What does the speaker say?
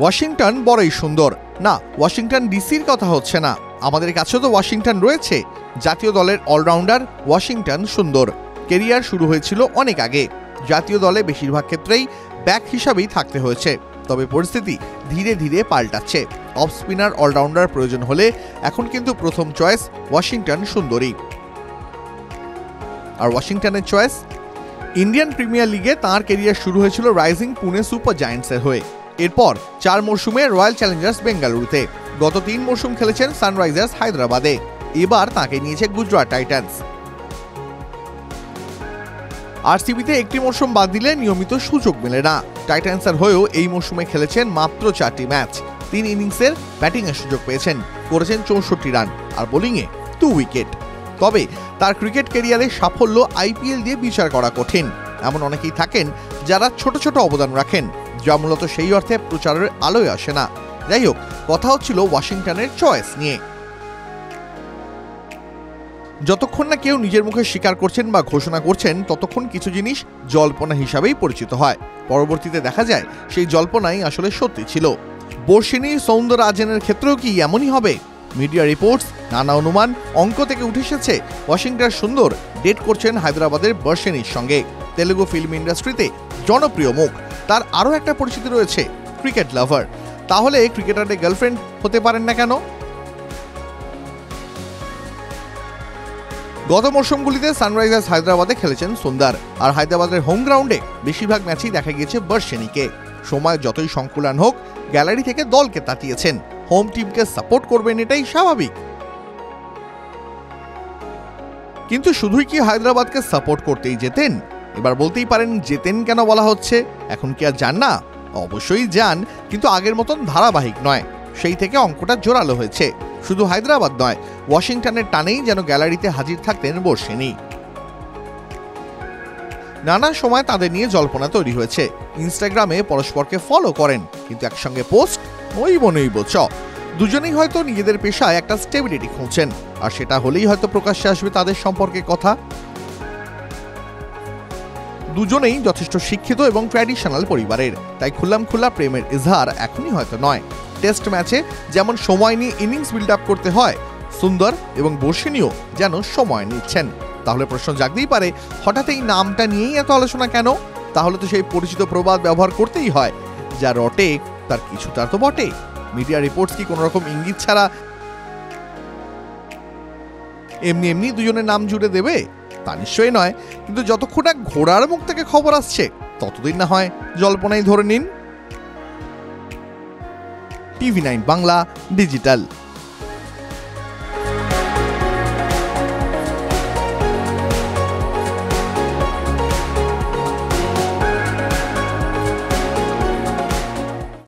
Washington বড়ই সুন্দর। না, ওয়াশিংটন ডিসির কথা হচ্ছে না, আমাদের কাছেও তো ওয়াশিংটন রয়েছে। জাতীয় দলের অলরাউন্ডার ওয়াশিংটন সুন্দর। কেরিয়ার শুরু হয়েছিল অনেক আগে। জাতীয় দলে বেশিরভাগ ক্ষেত্রেই ব্যাক হিসাবেই থাকতে হয়েছে। তবে পরিস্থিতি ধীরে ধীরে পাল্টাচ্ছে। অফ স্পিনার অলরাউন্ডার প্রয়োজন হলে এখন কিন্তু প্রথম চয়েস ওয়াশিংটন সুন্দরী। আর ওয়াশিংটনের চয়েস? ইন্ডিয়ান প্রিমিয়ার লিগে তাঁর কেরিয়ার শুরু হয়েছিল রাইজিং পুনে সুপার জায়ান্টসের হয়ে। এরপর 4 মরশুমে রয়্যাল চ্যালেঞ্জার্স বেঙ্গালুরুতে, গত 3 মরশুম খেলেছেন সানরাইজার্স হায়দ্রাবাদে, এবার তাঁকে নিয়েছে গুজরাট টাইটান্স। আরসিবিতে একটি মরশুম বাদ দিলে নিয়মিত সুযোগ মেলে না। টাইটান্সের হয়েও এই মরশুমে খেলেছেন মাত্র 4টি ম্যাচ। 3 ইনিংসের ব্যাটিংয়ের সুযোগ পেয়েছেন, করেছেন 64 রান আর বোলিংয়ে 2 উইকেট। তবে তার ক্রিকেট ক্যারিয়ারের সাফল্য আইপিএল দিয়ে বিচার করা কঠিন। এমন অনেকেই থাকেন যারা ছোট ছোট অবদান রাখেন, যা মূলত সেই অর্থে প্রচারের আলোয় আসে না। যাই হোক, কথা হচ্ছিল ওয়াশিংটনের চয়েস নিয়ে। যতক্ষণ না কেউ নিজের মুখে স্বীকার করছেন বা ঘোষণা করছেন, ততক্ষণ কিছু জিনিস জল্পনা হিসাবেই পরিচিত হয়। পরবর্তীতে দেখা যায় সেই জল্পনাই আসলে সত্যি ছিল। বর্ষিনী সৌন্দররাজনের ক্ষেত্রেও কি এমনই হবে? মিডিয়া রিপোর্টস, নানা অনুমান, অঙ্ক থেকে উঠে এসেছে ওয়াশিংটন সুন্দর ডেট করছেন হায়দ্রাবাদের বর্ষিনীর সঙ্গে। তেলুগু ফিল্ম ইন্ডাস্ট্রিতে জনপ্রিয় মুখ। তার আরও একটা পরিচিতি রয়েছে, ক্রিকেট লাভার। তাহলে ক্রিকেটারের গার্লফ্রেন্ড হতে পারেন না কেন? গত মরশুমগুলিতে সানরাইজার্স হায়দ্রাবাদে খেলেছেন সুন্দর, আর হায়দ্রাবাদের হোম গ্রাউন্ডে বেশিরভাগ ম্যাচেই দেখা গিয়েছে বর্ষিনীকে। সময় যতই সংকুলান হোক, গ্যালারি থেকে দলকে তাতিয়েছেন। হোম টিমকে সাপোর্ট করবেন, এটাই স্বাভাবিক। কিন্তু শুধুই কি হায়দ্রাবাদকে সাপোর্ট করতেই যেতেন? এবার বলতেই পারেন যেতেন কেন বলা হচ্ছে, এখন কি আর যান না? অবশ্যই যান, কিন্তু আগের মতন ধারাবাহিক নয়। সেই থেকে অঙ্কটা জোরালো হয়েছে। শুধু হায়দ্রাবাদ নয়, ওয়াশিংটনের টানেই যেন গ্যালারিতে হাজির থাকতেন বর্ষিনী। নানা সময় তাদের নিয়ে জল্পনা তৈরি হয়েছে। ইনস্টাগ্রামে পরস্পরকে ফলো করেন, কিন্তু একসঙ্গে পোস্ট নৈব চ। দুজনেই হয়তো নিজেদের পেশায় একটা স্টেবিলিটি খুঁজছেন, আর সেটা হলেই হয়তো প্রকাশ্যে আসবে তাদের সম্পর্কে কথা। দুজনেই যথেষ্ট শিক্ষিত এবং ট্র্যাডিশনাল পরিবারের, তাই খুল্লামখুল্লা প্রেমের ইজহার এখনই হয়তো নয়। টেস্ট ম্যাচে যেমন সময় নিয়ে ইনিংস বিল্ড আপ করতে হয়, সুন্দর এবং বর্ষিনীও যেন সময় নিচ্ছেন। তাহলে প্রশ্ন জাগতেই পারে, হঠাৎ এই নামটা নিয়েই এত আলোচনা কেন? তাহলে তো সেই পরিচিত প্রবাদ ব্যবহার করতেই হয়, যা রটে তার কিছুটা তো বটে। মিডিয়া রিপোর্টস কি কোনো রকম ইঙ্গিত ছাড়া এমনি এমনি দুজনের নাম জুড়ে দেবে? তা নিশ্চয়ই নয়। কিন্তু যতক্ষণ এক ঘোড়ার মুখ থেকে খবর আসছে, ততদিন না হয় জল্পনাই ধরে নিন। টিভি9 বাংলা ডিজিটাল।